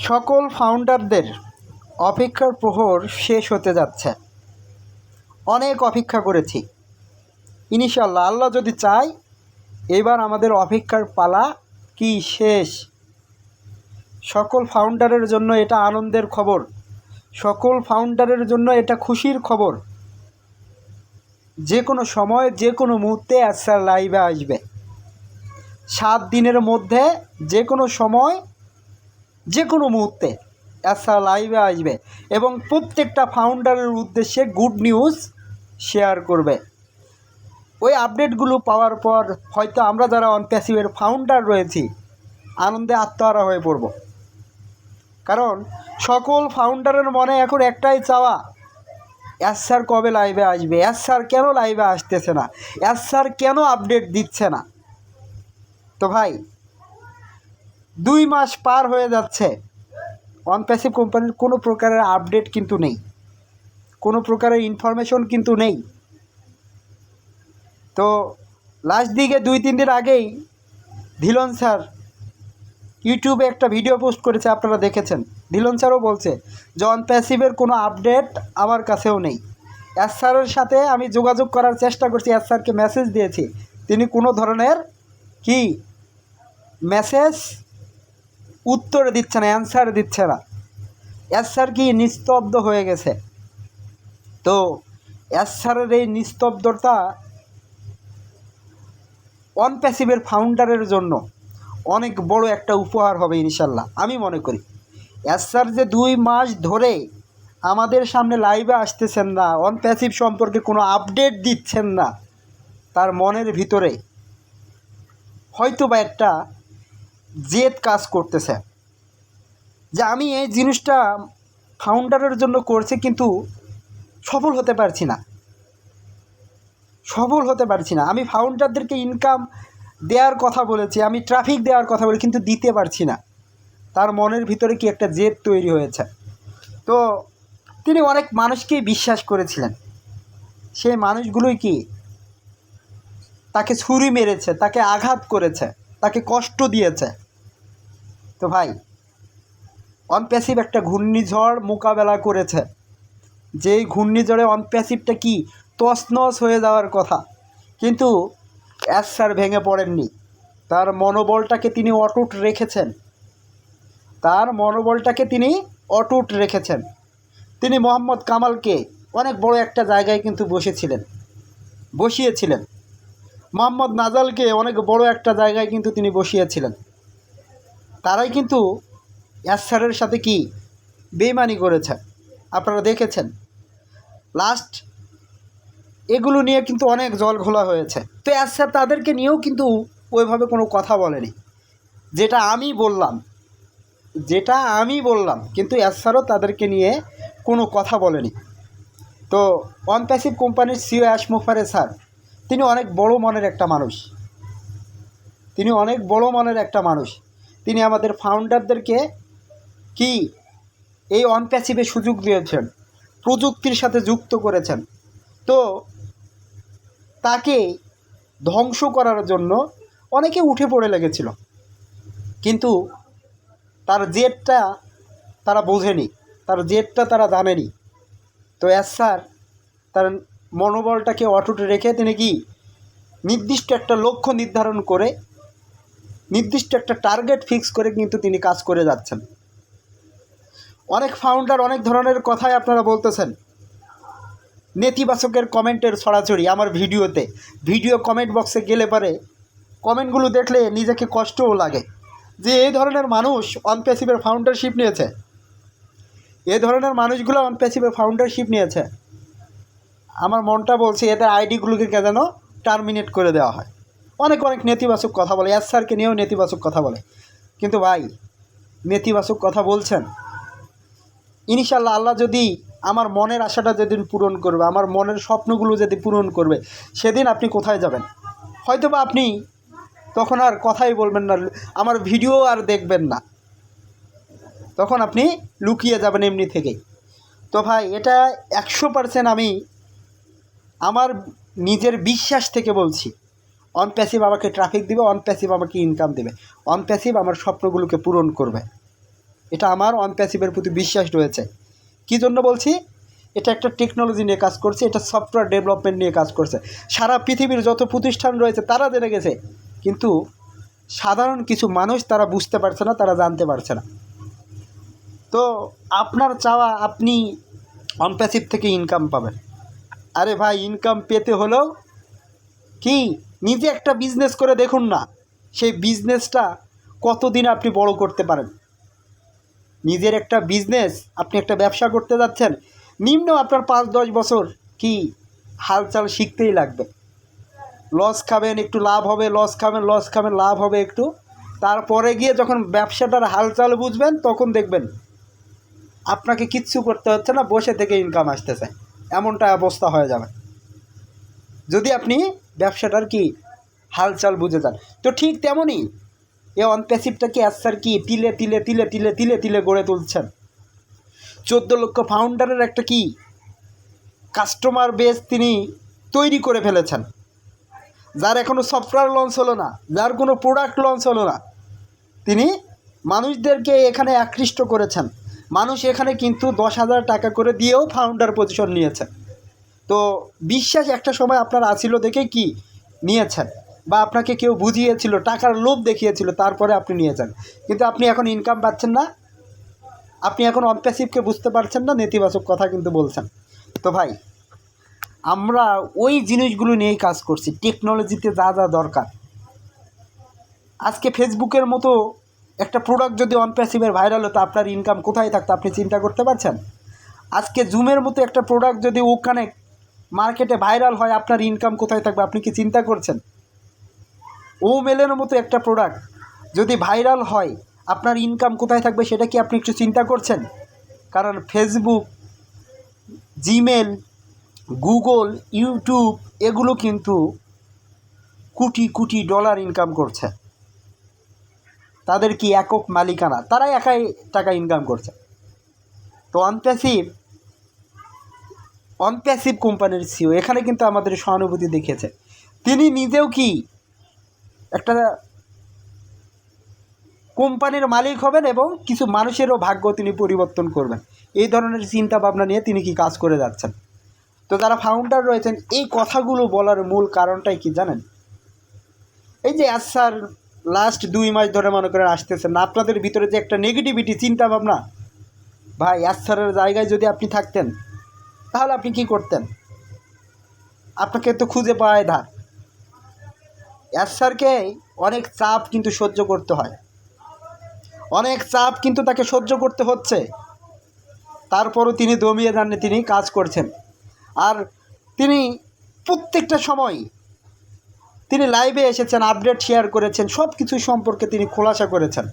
সকল ফাউন্ডারদের অপেক্ষার প্রহর শেষ হতে যাচ্ছে। অনেক অপেক্ষা করেছি, ইনশাআল্লাহ আল্লাহ যদি চায় এবার আমাদের অপেক্ষার পালা কি শেষ। সকল ফাউন্ডারের জন্য এটা আনন্দের খবর, সকল ফাউন্ডারের জন্য এটা খুশির খবর। যে কোনো সময় যে কোনো মুহূর্তে স্যার লাইভে আসবে। 7 দিনের মধ্যে যে কোনো সময় যে কোনো মুহূর্তে স্যার লাইভে আসবে এবং প্রত্যেকটা ফাউন্ডারের উদ্দেশ্যে গুড নিউজ শেয়ার করবে। ওই আপডেটগুলো পাওয়ার পর হয়তো আমরা যারা অনপ্যাসিভের ফাউন্ডার রয়েছি আনন্দে আত্মহারা হয়ে পড়ব। কারণ সকল ফাউন্ডারের মনে এখন একটাই চাওয়া, স্যার কবে লাইভে আসবে, স্যার কেন লাইভে আসতেছে না, স্যার কেন আপডেট দিচ্ছে না। তো ভাই 2 মাস পার হয়ে যাচ্ছে, অনপ্যাসিভ কোম্পানির কোনো প্রকারের আপডেট কিন্তু নেই, কোনো প্রকারের ইনফরমেশন কিন্তু নেই। তো লাস্ট দিকে 2-3 দিন আগেই ধিলন স্যার ইউটিউবে একটা ভিডিও পোস্ট করেছে, আপনারা দেখেছেন। ধিলন স্যারও বলছে যে অনপ্যাসিভের কোনো আপডেট আমার কাছেও নেই। স্যারের সাথে আমি যোগাযোগ করার চেষ্টা করছি, স্যারকে মেসেজ দিয়েছি, তিনি কোনো ধরনের কি মেসেজ উত্তর দিচ্ছে না, অ্যান্সার দিচ্ছে না। স্যার কি নিস্তব্ধ হয়ে গেছে। তো স্যারের এই নিস্তব্ধতা অনপ্যাসিভের ফাউন্ডারের জন্য অনেক বড় একটা উপহার হবে ইনশাল্লাহ, আমি মনে করি। স্যার যে 2 মাস ধরে আমাদের সামনে লাইভে আসতেছেন না, অনপ্যাসিভ সম্পর্কে কোনো আপডেট দিচ্ছেন না, তার মনের ভিতরে হয়তো বা একটা জেদ কাজ করতেছে যে আমি এই জিনিসটা ফাউন্ডারের জন্য করছি কিন্তু সফল হতে পারছি না। আমি ফাউন্ডারদেরকে ইনকাম দেওয়ার কথা বলেছি, আমি ট্রাফিক দেওয়ার কথা বলি, কিন্তু দিতে পারছি না। তার মনের ভিতরে কি একটা জেদ তৈরি হয়েছে। তো তিনি অনেক মানুষকেই বিশ্বাস করেছিলেন, সেই মানুষগুলোই কি তাকে ছুরি মেরেছে, তাকে আঘাত করেছে, তাকে কষ্ট দিয়েছে। তো ভাই অনপ্যাসিভ একটা ঘূর্ণিঝড় মোকাবেলা করেছে, যেই ঘূর্ণিঝড়ে অনপ্যাসিভটা কি তছনছ হয়ে যাওয়ার কথা, কিন্তু স্যার ভেঙে পড়েননি। তার মনোবলটাকে তিনি অটুট রেখেছেন। তিনি মোহাম্মদ কামালকে অনেক বড় একটা জায়গায় কিন্তু বসিয়েছিলেন। মোহাম্মদ নাজালকে অনেক বড় একটা জায়গায় কিন্তু তিনি বসিয়েছিলেন। তারাই কিন্তু স্যারের সাথে কি বেইমানি করেছে, আপনারা দেখেছেন। লাস্ট এগুলো নিয়ে কিন্তু অনেক জল ঘোলা হয়েছে। তো স্যার তাদেরকে নিয়েও কিন্তু ওইভাবে কোনো কথা বলেনি, যেটা আমি বললাম কিন্তু স্যারও তাদেরকে নিয়ে কোনো কথা বলেনি। তো অনপ্যাসিভ কোম্পানির সিও অ্যাশ মুফারে স্যার তিনি অনেক বড় মনের একটা মানুষ। তিনি আমাদের ফাউন্ডারদেরকে কি এই অনপ্যাসিভে সুযোগ দিয়েছেন, প্রযুক্তির সাথে যুক্ত করেছেন। তো তাকে ধ্বংস করার জন্য অনেকে উঠে পড়ে লেগেছিল, কিন্তু তার জেদটা তারা বোঝেনি, তার জেদটা তারা জানেনি। তো স্যার তার মনোবলটাকে অটুট রেখে তিনি কি নির্দিষ্ট একটা লক্ষ্য নির্ধারণ করে, নির্দিষ্ট একটা টার্গেট ফিক্স করে কিন্তু তিনি কাজ করে যাচ্ছেন। অনেক ফাউন্ডার অনেক ধরনের কথাই আপনারা বলতেছেন, নেতিবাচকের কমেন্টের ছড়াছড়ি আমার ভিডিও কমেন্ট বক্সে গেলে পারে কমেন্টগুলো দেখলে নিজেকে কষ্টও লাগে যে এই ধরনের মানুষ অনপ্যাসিভের ফাউন্ডারশিপ নিয়েছে। আমার মনটা বলছে এদের আইডিগুলোকে যেন টার্মিনেট করে দেওয়া হয়। অনেক নেতিবাচক কথা বলে, স্যারকে নিয়েও নেতিবাচক কথা বলে। কিন্তু ভাই নেতিবাচক কথা বলছেন, ইনশাআল্লাহ আল্লাহ যদি আমার মনের আশাটা যেদিন পূরণ করবে, আমার মনের স্বপ্নগুলো যদি পূরণ করবে, সেদিন আপনি কোথায় যাবেন? হয়তো বা আপনি তখন আর কথাই বলবেন না, আমার ভিডিও আর দেখবেন না, তখন আপনি লুকিয়ে যাবেন এমনি থেকেই। তো ভাই এটা 100% আমি আমার নিজের বিশ্বাস থেকে বলছি, অনপ্যাসিভ আমাকে ট্রাফিক দিবে, অনপ্যাসিভ আমাকে ইনকাম দেবে, অনপ্যাসিভ আমার স্বপ্নগুলোকে পূরণ করবে। এটা আমার অন প্যাসিভের প্রতি বিশ্বাস রয়েছে। কী জন্য বলছি? এটা একটা টেকনোলজি নিয়ে কাজ করছে, এটা সফটওয়্যার ডেভেলপমেন্ট নিয়ে কাজ করছে। সারা পৃথিবীর যত প্রতিষ্ঠান রয়েছে তারা জেনে গেছে, কিন্তু সাধারণ কিছু মানুষ তারা বুঝতে পারছে না, তারা জানতে পারছে না। তো আপনার চাওয়া আপনি অন প্যাসিভ থেকে ইনকাম পাবেন। আরে ভাই, ইনকাম পেতে হলেও কি নিজে একটা বিজনেস করে দেখুন না, সেই বিজনেসটা কতদিন আপনি বড় করতে পারেন। নিজের একটা বিজনেস, আপনি একটা ব্যবসা করতে যাচ্ছেন, নিম্ন আপনার 5-10 বছর কি হালচাল শিখতেই লাগবে। লস খাবেন, একটু লাভ হবে, লস খাবেন, লাভ হবে একটু। তারপরে গিয়ে যখন ব্যবসাটার হালচাল বুঝবেন, তখন দেখবেন আপনাকে কিচ্ছু করতে হচ্ছে না, বসে থেকে ইনকাম আসতেছে, এমনটা অবস্থা হয়ে যাবে যদি আপনি ব্যবসাটার কি হালচাল বুঝে যান। তো ঠিক তেমনই এই অন প্যাসিভটাকে আসার কি তিলে তিলে তিলে তিলে তিলে তিলে গড়ে তুলছেন। 14 লক্ষ ফাউন্ডারের একটা কি কাস্টমার বেস তিনি তৈরি করে ফেলেছেন, যার এখনও সফটওয়্যার লঞ্চ হলো না, যার কোনো প্রোডাক্ট লঞ্চ হলো না, তিনি মানুষদেরকে এখানে আকৃষ্ট করেছেন। মানুষ এখানে কিন্তু 10,000 টাকা করে দিয়েও ফাউন্ডার পজিশন নিয়েছেন। তো বিশ্বাস একটা সময় আপনার আছিল দেখে কি নিয়েছেন, বা আপনাকে কেউ বুঝিয়েছিল, টাকার লোভ দেখিয়েছিল, তারপরে আপনি নিয়েছেন। কিন্তু আপনি এখন ইনকাম পাচ্ছেন না, আপনি এখন অন প্যাসিভকে বুঝতে পারছেন না, নেতিবাচক কথা কিন্তু বলছেন। তো ভাই, আমরা ওই জিনিসগুলো নিয়েই কাজ করছি, টেকনোলজিতে যা যা দরকার। আজকে ফেসবুকের মতো একটা প্রোডাক্ট যদি অন প্যাসিভের ভাইরাল হতো, আপনার ইনকাম কোথায় থাকতো আপনি চিন্তা করতে পারছেন? আজকে জুমের মতো একটা প্রোডাক্ট যদি ওখানে মার্কেটে ভাইরাল হয়, আপনার ইনকাম কোথায় থাকবে আপনি কি চিন্তা করছেন? ও মেলের মতো একটা প্রোডাক্ট যদি ভাইরাল হয়, আপনার ইনকাম কোথায় থাকবে সেটা কি আপনি একটু চিন্তা করছেন? কারণ ফেসবুক, জিমেল, গুগল, ইউটিউব এগুলো কিন্তু কোটি কোটি ডলার ইনকাম করছে। তাদের কি একক মালিকানা, তারাই একাই টাকা ইনকাম করছে। তো অনপ্যাসিভ কোম্পানির সিও এখানে কিন্তু আমাদের সহানুভূতি দেখিয়েছে। তিনি নিজেও কি একটা কোম্পানির মালিক হবেন এবং কিছু মানুষেরও ভাগ্য তিনি পরিবর্তন করবেন, এই ধরনের চিন্তা ভাবনা নিয়ে তিনি কি কাজ করে যাচ্ছেন। তো যারা ফাউন্ডার রয়েছেন, এই কথাগুলো বলার মূল কারণটাই কি জানেন? এই যে স্যার লাস্ট 2 মাস ধরে মনে করেন আসতেছেন না, আপনাদের ভিতরে যে একটা নেগেটিভিটি চিন্তা ভাবনা, ভাই স্যারের জায়গায় যদি আপনি থাকতেন তাহলে আপনি কি করতেন? আপনাকে তো খুঁজে পাওয়াই ধার। স্যারকে অনেক চাপ কিন্তু সহ্য করতে হয়, অনেক চাপ কিন্তু তাকে সহ্য করতে হচ্ছে, তারপরও তিনি দমিয়ে যাননি, তিনি কাজ করছেন। আর তিনি প্রত্যেকটা সময় তিনি লাইভে এসেছেন, আপডেট শেয়ার করেছেন, সব কিছু সম্পর্কে তিনি খোলাসা করেছেন।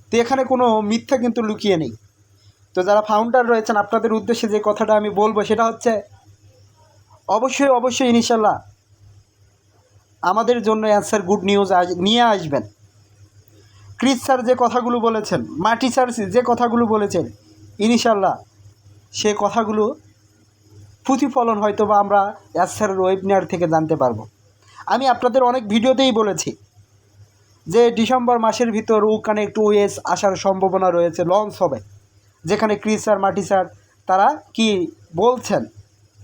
তো এখানে কোনো মিথ্যা কিন্তু লুকিয়ে নেই। তো যারা ফাউন্ডার রয়েছেন, আপনাদের উদ্দেশ্যে যে কথাটা আমি বলবো সেটা হচ্ছে, অবশ্যই ইনশাল্লাহ আমাদের জন্য অ্যান্সার গুড নিউজ নিয়ে আসবেন। ক্রিস স্যার যে কথাগুলো বলেছেন, মাটি স্যার যে কথাগুলো বলেছেন, ইনশাল্লাহ সে কথাগুলো প্রতিফলন হয়তো বা আমরা স্যারের ওয়েবিনার থেকে জানতে পারবো। আমি আপনাদের অনেক ভিডিওতেই বলেছি যে ডিসেম্বর মাসের ভিতর ওখানে একটু ওয়েস আসার সম্ভাবনা রয়েছে, লঞ্চ হবে, যেখানে ক্রিস স্যার, মাটি স্যার তারা কি বলছেন,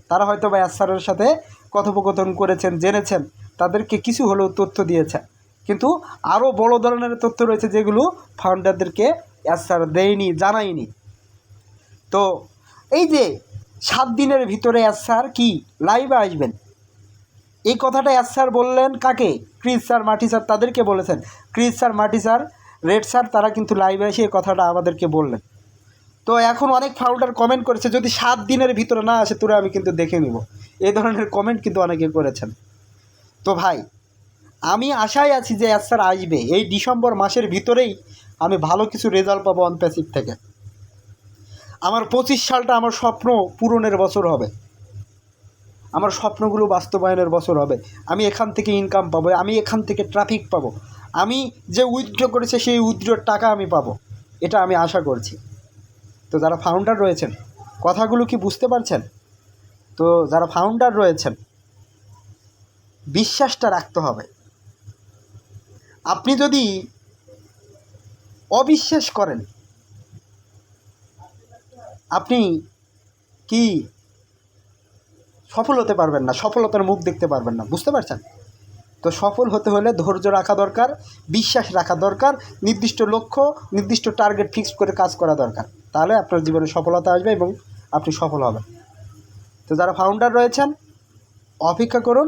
তারা হয়তো বা স্যারের সাথে কথোপকথন করেছেন, জেনেছেন, তাদেরকে কিছু হলেও তথ্য দিয়েছেন। কিন্তু আরও বড় ধরনের তথ্য রয়েছে যেগুলো ফাউন্ডারদেরকে স্যার দেয়নি, জানায়নি। তো এই যে 7 দিনের ভিতরে স্যার কি লাইভে আসবেন, এই কথাটা স্যার বললেন কাকে? ক্রিস স্যার, মাটি স্যার তাদেরকে বলেছেন। ক্রিস স্যার, মাটি স্যার, রেড স্যার তারা কিন্তু লাইভে এসে এই কথাটা আমাদেরকে বললেন। তো এখন অনেক ফাউন্ডার কমেন্ট করেছে, যদি 7 দিনের ভিতরে না আসে তোরা আমি কিন্তু দেখে নিব, এই ধরনের কমেন্ট কিন্তু অনেকে করেছেন। তো ভাই, আমি আশায় আছি যে স্যার আসবে এই ডিসেম্বর মাসের ভিতরেই, আমি ভালো কিছু রেজাল্ট পাবো অনপ্যাসিভ থেকে। আমার 25 সালটা আমার স্বপ্ন পূরণের বছর হবে, আমার স্বপ্নগুলো বাস্তবায়নের বছর হবে। আমি এখান থেকে ইনকাম পাবো, আমি এখান থেকে ট্রাফিক পাবো, আমি যে উইথড্র করেছে সেই উইথড্রর টাকা আমি পাবো, এটা আমি আশা করছি। তো যারা ফাউন্ডার রয়েছেন, কথাগুলো কি বুঝতে পারছেন? তো যারা ফাউন্ডার রয়েছেন, বিশ্বাসটা রাখতে হবে। আপনি যদি অবিশ্বাস করেন আপনি কি সফল হতে পারবেন না, সফলতার মুখ দেখতে পারবেন না। বুঝতে পারছেন? তো সফল হতে হলে ধৈর্য রাখা দরকার, বিশ্বাস রাখা দরকার, নির্দিষ্ট লক্ষ্য, নির্দিষ্ট টার্গেট ফিক্স করে কাজ করা দরকার। তাহলে আপনার জীবনে সফলতা আসবে এবং আপনি সফল হবেন। তো যারা ফাউন্ডার রয়েছেন অপেক্ষা করুন।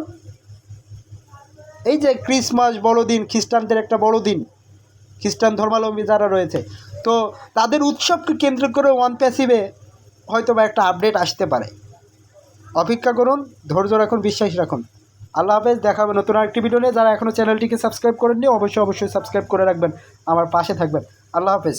এই যে ক্রিসমাস বড়দিন, খ্রিস্টানদের একটা বড়দিন, খ্রিস্টান ধর্মাবলম্বী যারা রয়েছে, তো তাদের উৎসবকে কেন্দ্র করে ওয়ান প্যাসিভে হয়তো বা একটা আপডেট আসতে পারে। অপেক্ষা করুন, ধৈর্য রাখুন, বিশ্বাস রাখুন। আল্লাহ হাফেজ, দেখা হবে নতুন আরেকটি ভিডিও নিয়ে। যারা এখনও চ্যানেলটিকে সাবস্ক্রাইব করেননি অবশ্যই সাবস্ক্রাইব করে রাখবেন, আমার পাশে থাকবেন। আল্লাহ হাফেজ।